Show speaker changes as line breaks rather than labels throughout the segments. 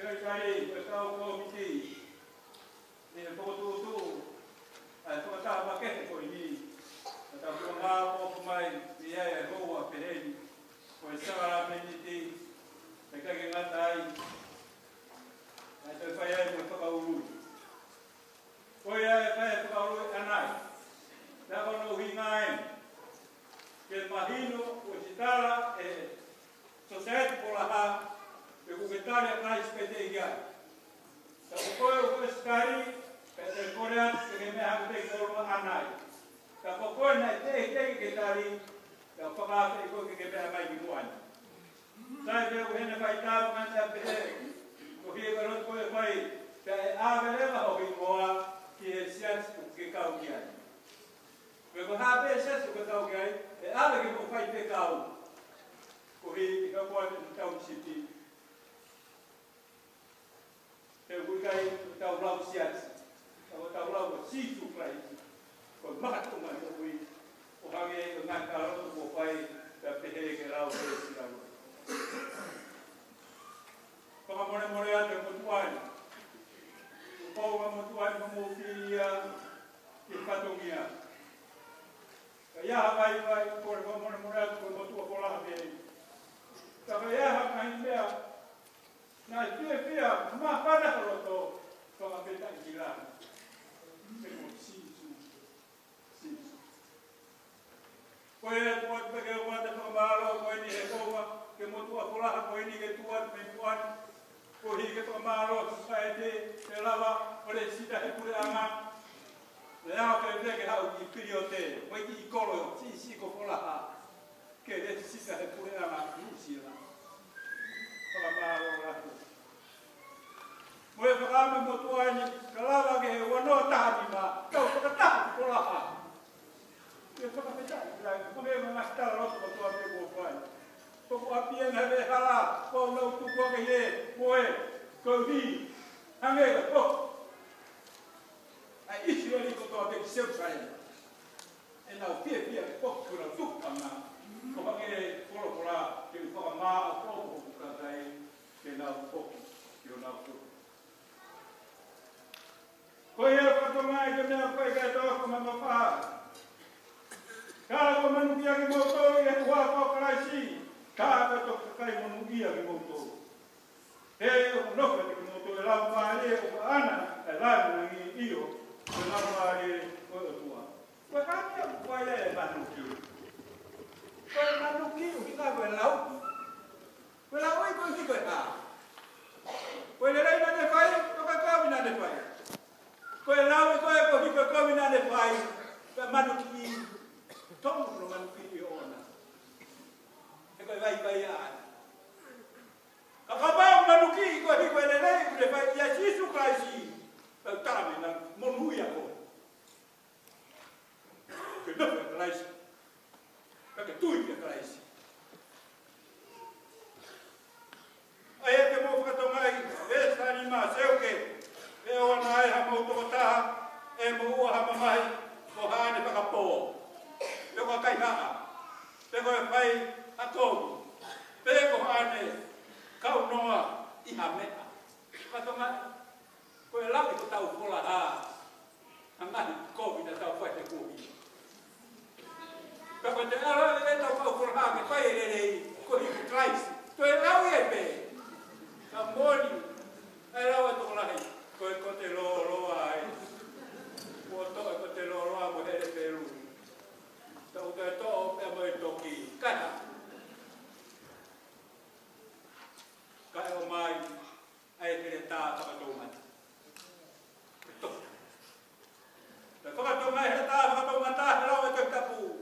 kari ko tau komiti ni ko tu ko ta ma ke ko ni ta ko ma ko mai ni ai ko wa pereni ko sa meniti te ka ke ngatai ai te fai ai mo ka uru ko ia fai ka uru anai da ko no hingai ke mahino o citara e society Folaha e Fakatahataha na experiência. Então, o escari é coreano que me ha te forma anai. Então, o na te que tari, o Folaha ko que me ha mai buan. Sai de o hene vai ta manda pe. O que garoto ko vai, te avereva o moa que sias que caugia. Porque ha pe sias que caugia, e ave que ko fai pecado. O que pode então se eu vou cair no tal lado ciência, no tal lado ciência para isso, com mais uma coisa, o rangue na cara do pai da terra que lá o esse lá. Como a mulher até muito ano, o povo é muito ano como filha que patongia. Já vai por como mulher por muito Folaha bem. Então já ainda na dia ma pada kalau to a beta gila pero sisu koe pode pegar o mata para malo koe ni ekoma que motu a Folaha koe ni que tuat mentuan koe que para malo society te lava ole sita e pure ama le ha que ha i periote koe ki ikolo si ko Folaha que de sita e pure ama usila para malo la Moe whakama motuani, ka lawa ke wanoa tahani ma, kau Fakatahataha Folaha. Ke whakapetaki, ka me ma mastara roto motua me kua whai. Toko apien hawe hala, kau nau tukua ke he, moe, kau hi, hange ka ko. Ai isi ali kotoa te ki seu saia. E nau pia ke ko, kura tukanga. Ko hange Folaha, ke whakamaa a koko kukatai, ke nau koko, ke nau koko. Koe e whakamai ke mea koe kai tōku MATAFAHI. Kā ko manukia ki moutou i e kua kua KALAISI. KAKATO kai manukia ki moutou. He o noka ki moutou e lau maare o ka ana e lau nangi iyo e lau maare koe o tua. Koe kākia koe e manuki. Koe manuki o ki kā koe lau. Koe lau i koe ki koe tā. Koe le reina ne whai, toka kāwina ne whai. Koe lau e koe ko hika kawina ne whai, ka manuki i, tongu no manuki i ona. E koe vai kai ai. Ka kapau manuki i koe hiko e le rei, kule whai ia sisu KAISI, ka tāme na monui a ko. Ke nāwhi a KALAISI, ka ke tui a KALAISI. Ai e te mō whakatongai, e sani mā seuke, e ona ai ha moutou taha, e moua ha mamai, ko hane whakapō. Te koa kai haa, te koe whai a tōru, te ko hane kau noa i ha mea. Katonga, koe lawi ko tau Folaha, hangani COVID a tau whai te kōhi. Ka koe te ala e tau kau Folaha, ke whai e rei, ko hiku KALAISI. Koe lawi e pe, ka moni, e lawa tō lahi. Koe ko te loa ai. Ko toa ko te loa mo here peru. Tau te toa pe mo e toki. Kaha. Kai o mai ai kere tā whakatou mai. Koe toki. Te whakatou mai he tā whakatou mai tā he lau e te tapu.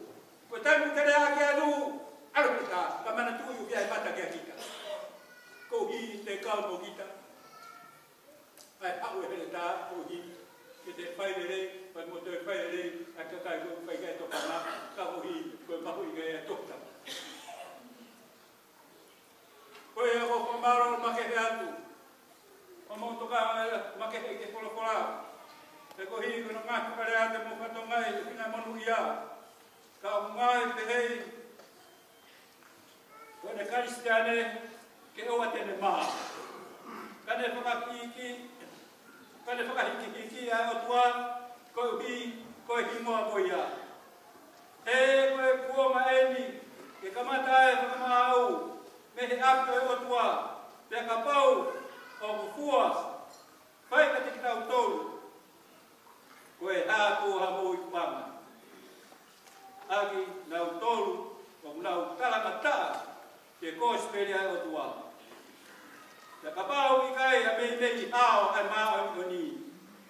Koe taimu tere a ke anu. Alo ke tā. Ka mana tuyu kia e mata kia kita. Ko hi te kau mo kita. Ai hau e hele tā o hi, ke te whairere, pai mo te whairere, a ka kai ko whai kai toka nā, ka o hi, koe mahu i gai a tokta. Koe e o whamaro makehe atu, o mo toka makehe ke Folaha. Te ko hi, koe no ngā whakare ate mo whatongai, hina monu ia, ka o ngai te hei, koe ne KALAISI ane, ke oa tene maa. Ka kane whakahiki a o tua, koe hi moa moia. He koe kuonga eni, ke kamata e whakamahau, me he ako e o tua, te ka pau o kufua, whai ka te kitau tolu, koe hāpū ha mō i kupanga. Agi nau tolu, o nau talamata, ke kōsperi a o tua. Te ka pau i kai a mei hao ai maa o ni,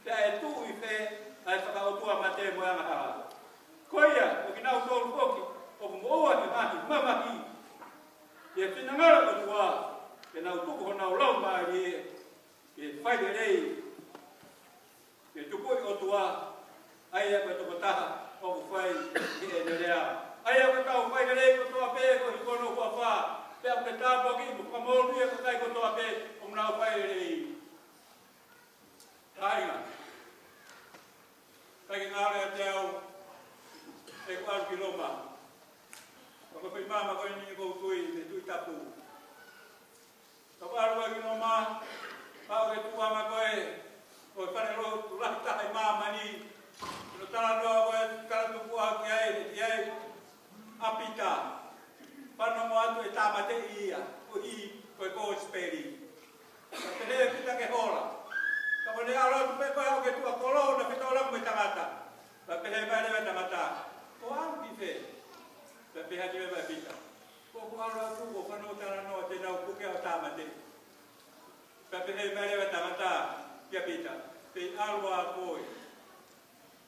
te e tū i whe, ai whakaotua ma te moanga hao. Koia, o ki nau tolu poki, o kumoa ki mahi, mamahi. Ke whinangara o tua, ke nau tuku ho nau lau maari e, ke whaide rei, ke tukui o tua, ai a koe toko taha, o ku whai ki e nerea. Ai a koe tau whaide rei ko toa pē, ko hikono kua wha, pe a koe tāpoki, mo kamonu e ko kai ko toa pē, o mnau whaide rei. Kainga. Kai ki ngāre a te au, e ko aru ki loma. O ko whi mama koe ni kou tui, me tui tapu. Ka aru a ki loma, pao ke tuama koe, o e whare roho tu lahi taha i mama ni, no tala roa koe, karatu puha ki ai, apita. Whano mo atu e tāmate ia, ko hi, koe kōsperi. Ka te lea pita ke hora. Ka mone aro tu pe koe au ke tua kolo, na pita ora me tangata. Ka pehe mai lewe tangata. Ko aru ki whe, ka pehe ki lewe pita. Ko aro atu ko whanau tala noa te nau kuke o tāmate. Ka pehe mai lewe tangata, kia pita. Te aru a koe.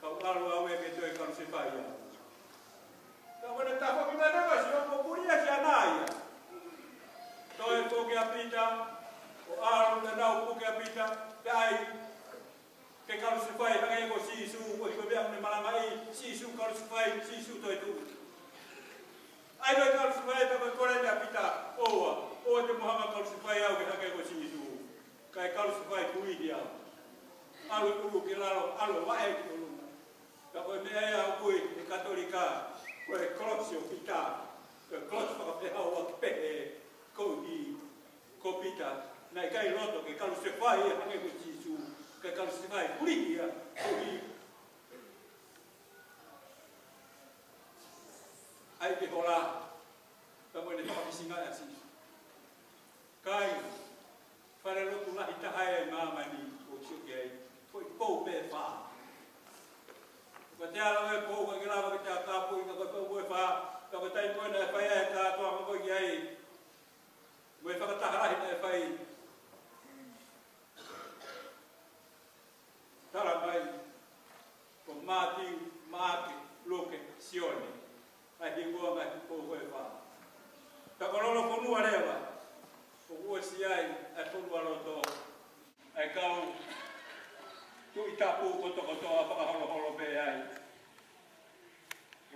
Ka aru a we me toi karu se whaia. Ka mone tapo ki mai lewe si o ko puria si anaia. Toi kuke a pita, o aru na nau kuke a pita, te ai, ke karu se whai, hangai ko sisu, ko hiko bea mune Malanga i, sisu karu se whai, sisu toi tu. Ai noi karu se whai, tako kore mea pita, oa te mohanga karu se whai au, ke hangai ko sisu. Kai karu se whai kuidi au. Alu uru ki lalo, alu wae ki uru. Ka koe mea ea au kui, e katolika, koe klotsi o pita, koe klotsi whakapea au a pehe, kouhi, ko pita. Nai kai roto ke kalu se whai e hange ko Jisu, ke kalu se whai kurikia, kuhi. Ai te hora, ka moene whakapisinga a Jisu. Kai, whare rotu lahi tahai ai mamani, o tioke ai, koi pou pe wha. Ka te ala e pou, ka ki lawa ki te kāpui, ka koi pou pe wha, ka koi tai moena e whai e kātoa, ka koi ki ai, moe whakataharahi na e whai, tara mai, ko mātiu, māke, loke, sione, ai hingoa mai ko koe wha. Ta korolo konua rewa, ko ua si ai, ai konua roto, ai kau, tu i tapu koto a whakaholo pe ai.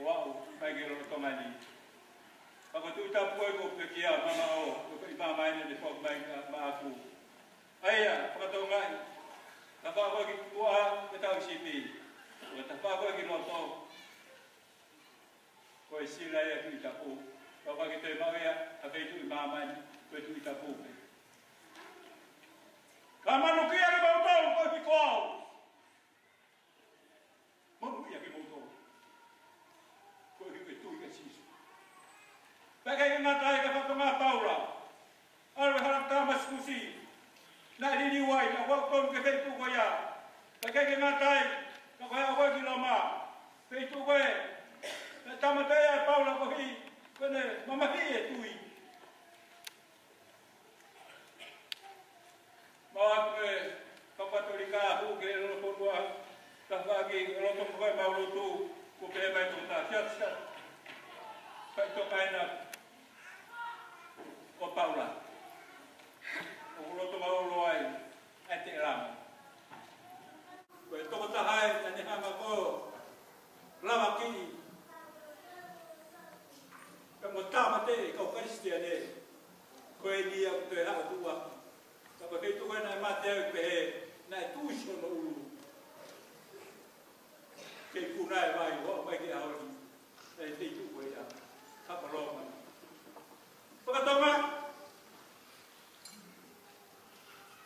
Wau, ai ke roto mani. Pako tu i tapu ai ko pekia, mama o, ko i mamaine de whak mai maafu. Aia, whakato ngai, ta whako ki kua ke tau sipi, o ta whako ki roto, ko e sila e tu i tapu, whako ki te mawea, a kei tu i mamani, ko e tu i tapu. Ka manu kia ki mautau, ko e ki koau. Manu kia ki mautau, ko e ki tu i ka sisu. Peke ki ngatai ka whakonga paura, arwe harap tamas kusi, na diri wai, na wakon ke feitu ko ya. Pake ke ngatai, na koe a koe ki loma. Feitu koe, na tamatai a paula ko hi, kone mamahi e tui. Mawa koe, kapatolika, huke, rokonua, tahwagi, rotong koe maulutu, ko pehe mai tuta, siat. Pai tokaina, o paula. O roto maolo ai, ai te rama. Koe toko tahai, ane hama ko, lama ki. Ka mo tamate, kau karistia ne. Koe ni au te hao tua. Ka koe feitu koe nai mate au pehe, nai tuisio no ulu. Kei kunai vai, hoa mai ke aori. Nai feitu koe ya. Kapa roma. Fakatahataha.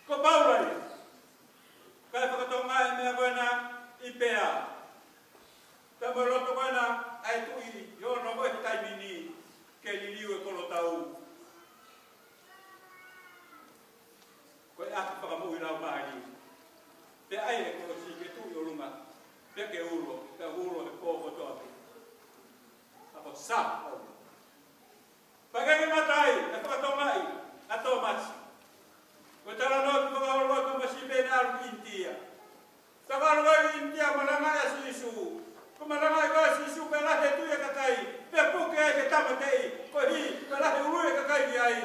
Ko pau Pe ai e ko si ke tu yo lunga. Pe ke ulo e ko to api. Apa sa. Pagai matai, e ko to mai, ato mas. Ko tara no ko ga lo to masi be na India. Tagal lo India malanga ya sisu. Ko malanga ya sisu be la he tu ya kakai. Pe pu ke ke tamatei, ko hi be la he ulu ya kakai ai.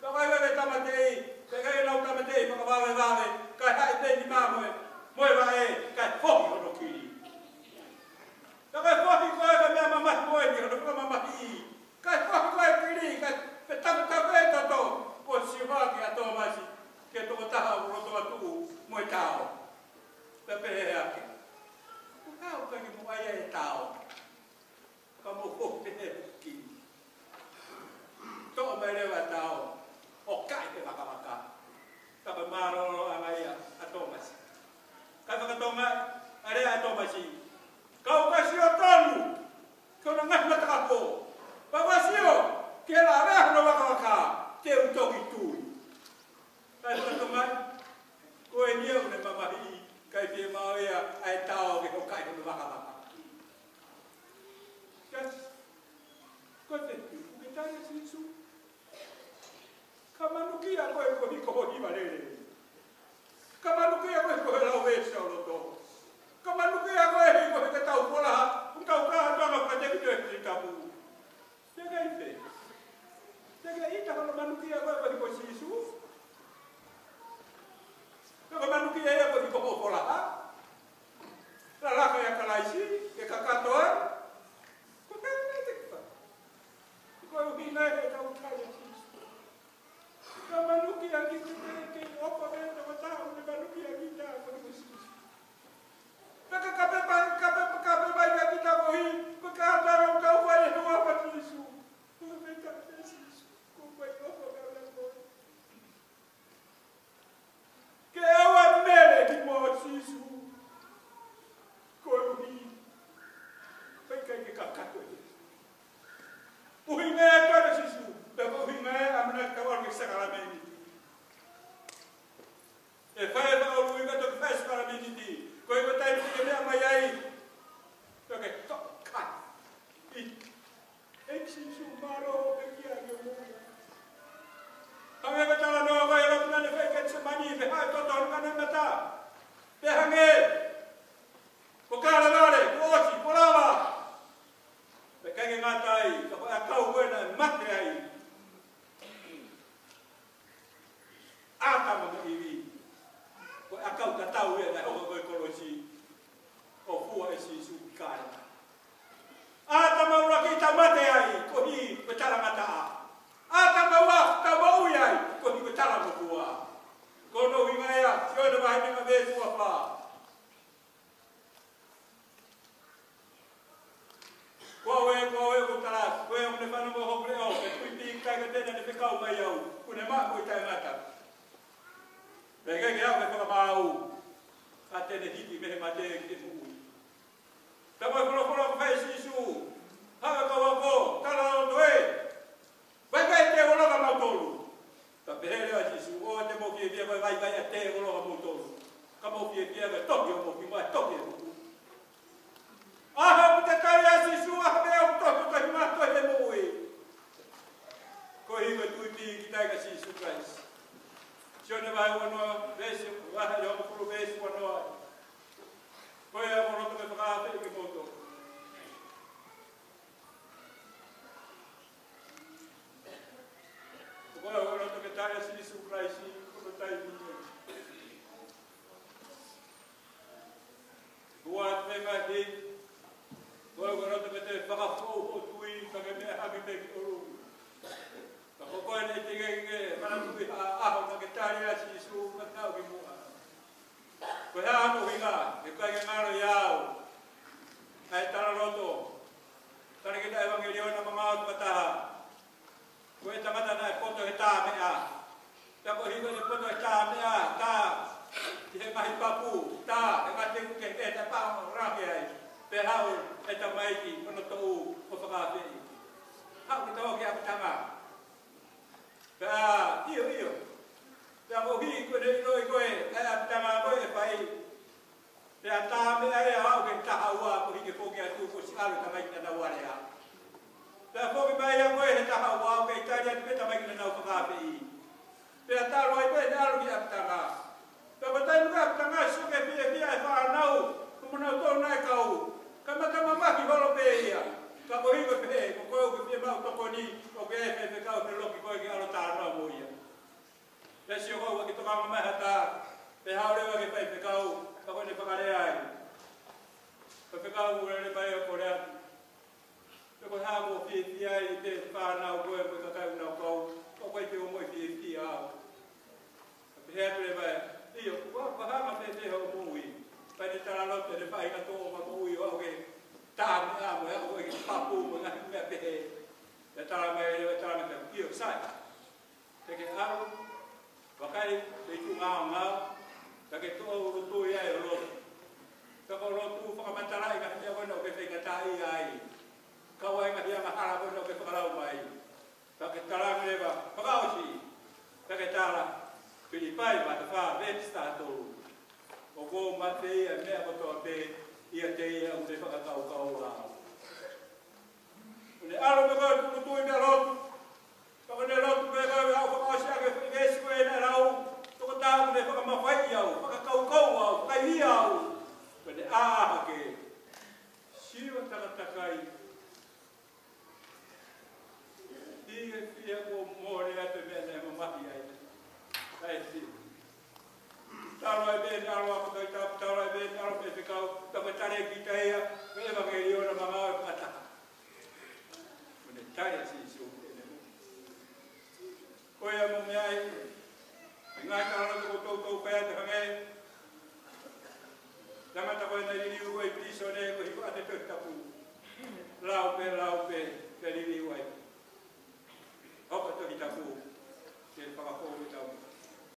Ko ga be tamatei, pe ga no tamatei, ko ga va ka hai be ni ma moi va e ka fo no kiri. Ka fo ki ko ga me mama moi ni ko mama hi. Ka fo ko e kiri ka pe tamata to ko si va ki ato masi ke to ta ro to tu moi tao. Pe pe ya ki. Ko ka ni mo ai e tao. Ka mo ko te ki. To me le va tao. O kai pe maka. Ka ba maro ai ato masi. Ka Fakatahataha are ato masi. Kau kasih tonu, kau nak mata aku. Bawa sio, kela dah nak waka, kau tahu itu. Tapi teman, kau ini yang nak mamahi, kau dia mau ya, ay tahu kau kau nak waka. Kan, kau tu, kita ni sisu. Kamanuki aku kau di mana ni? Kamanuki aku lau besar lo tu. Kamanuki aku ke tahu Folaha, tahu kah jangan kerja kita di kamu. Jaga itu. Jaga itu kalau manuki aku ke sisu. Kalau manuki aku ke Folaha. LALANGA ya KALAISI, ke KAKATO. Kau kan itu kita. Kau hina tahu kaya sisu. Kalau manuki yang kita ke apa yang tahu manuki yang kita aku ke sisu. Kape baik kita bohi, berkata orang kau bayar dua apa sisu. Mereka sisu, kau bayar apa kau bohi. Keawat mele di bawah sisu. Kau bohi, baik KAKATO. Bohi mele ada sisu, tapi bohi mele amna kawan kesakalan ini. Fai kalau bohi kata fai sekarang ini. Kau ikut tadi kita ni amayai, okey, tak kan? Eksi sumaro bekia jomo. Kami berjalan dua kali lalu nanti fikir semani, behai total kanan mata, behange, bukala balik, buasi, Folaha, bekange matai, kau buena matai, apa mau ini? Kau tak tahu ya, dah orang berkolosi, fuah sisu kan. Ata mau kita mati ai, kau hi bercara mata. Ata mau kita mau ai, kau hi bercara buah. Kau no hingaya, siapa nak bahaya dengan besu apa? Kau teras, kau yang menekan nombor beliau, kau tinggi kita kena dikau bayau, kau nak kau tak mata. Mereka kira mereka mau, kata dia hidup mereka mati kita. Tapi kalau fai sisu, hak kau kalau tu bagai dia orang kamu tolu. Tapi dia sisu, dia mau dia bagai dia orang kamu tolu. Kamu dia betul dia mau betul dia. Kita kaya sisu, dia betul mati dia mau. Kau hidup tu kita kasih sisu guys. Siapa bahaya wano besi, bahaya yang perlu besi wano. Kau yang orang tu berkata ini motor. Kau yang orang tu bertanya sini supraisi, kau bertanya ini. Buat memang ini, kau yang orang tu bertanya Fakatahataha tui, bagaimana kami bagi orang. Kau yang tinggal mana tu kita sisu tahu gimana. Kau yang hinga, kau yang ngaruh yau, ay taraloto. Tadi kita evangelion nama maut Fakatahataha. Kau yang tengah tanah foto kita mea. Tapi hidup di foto kita mea, ta, dia mahi papu, ta, yang ada mungkin apa orang yang berhau, kita maiki menutu Fakatahataha. Hak kita orang yang pertama. Iyo. Yang bohi kau dari noi kau, kaya pertama kau pai whakau ura le mai o kore atu. Ko hako whiwhia I te whānau koe koe kakau nau kau, o koe te omoi whiwhia au. Ka pehea tu le mai, iyo, kua whahanga te te hau mui, pai te taralote le whai ka tō ma mui o au ke tāme amo, au koe ke papu mo ngā mea pehe. Te tara mai le tara mai ka iyo sai. Te ke aru, wakai, te tu ngāo ngāo, ta ke tō rutu ia e roto. Ta ko rotu whakamatarai ka hea koe no ke whaikatai ai. Kawai ka hia mahara koe no ke whakarau mai. Ta ke tarang lewa, whakaosi, ta ke tara, Pilipai MATAFAHI vets tātou. O kō mate ia mea kotoa te, ia te ia o te whakatau rao. Ne alo me koe tukutu I mea rotu. Paka ne rotu me koe au whakaosi ake whakesi koe ne rau. Toko tāku ne whakamawhai au, whakakau au, whakaihi au. Ne āha ke. Siwa takatakai. Tige fia ko mōre ate mea ne mamahi ai. Kai si. Taro e bēne aro ako kai tapu, taro e bēne aro pe whikau, tako tare ki teia, me ema ke riona mga o kataha. Mune tare si si o pene mo. Koe amo mea ai, ngai tarana ko tautou pēa te hangei, Tangata koe nei ririu koe piso ne koe hiko ate pek tapu. Lau pe ririu ai. Hoko tohi tapu, te whakakō tau.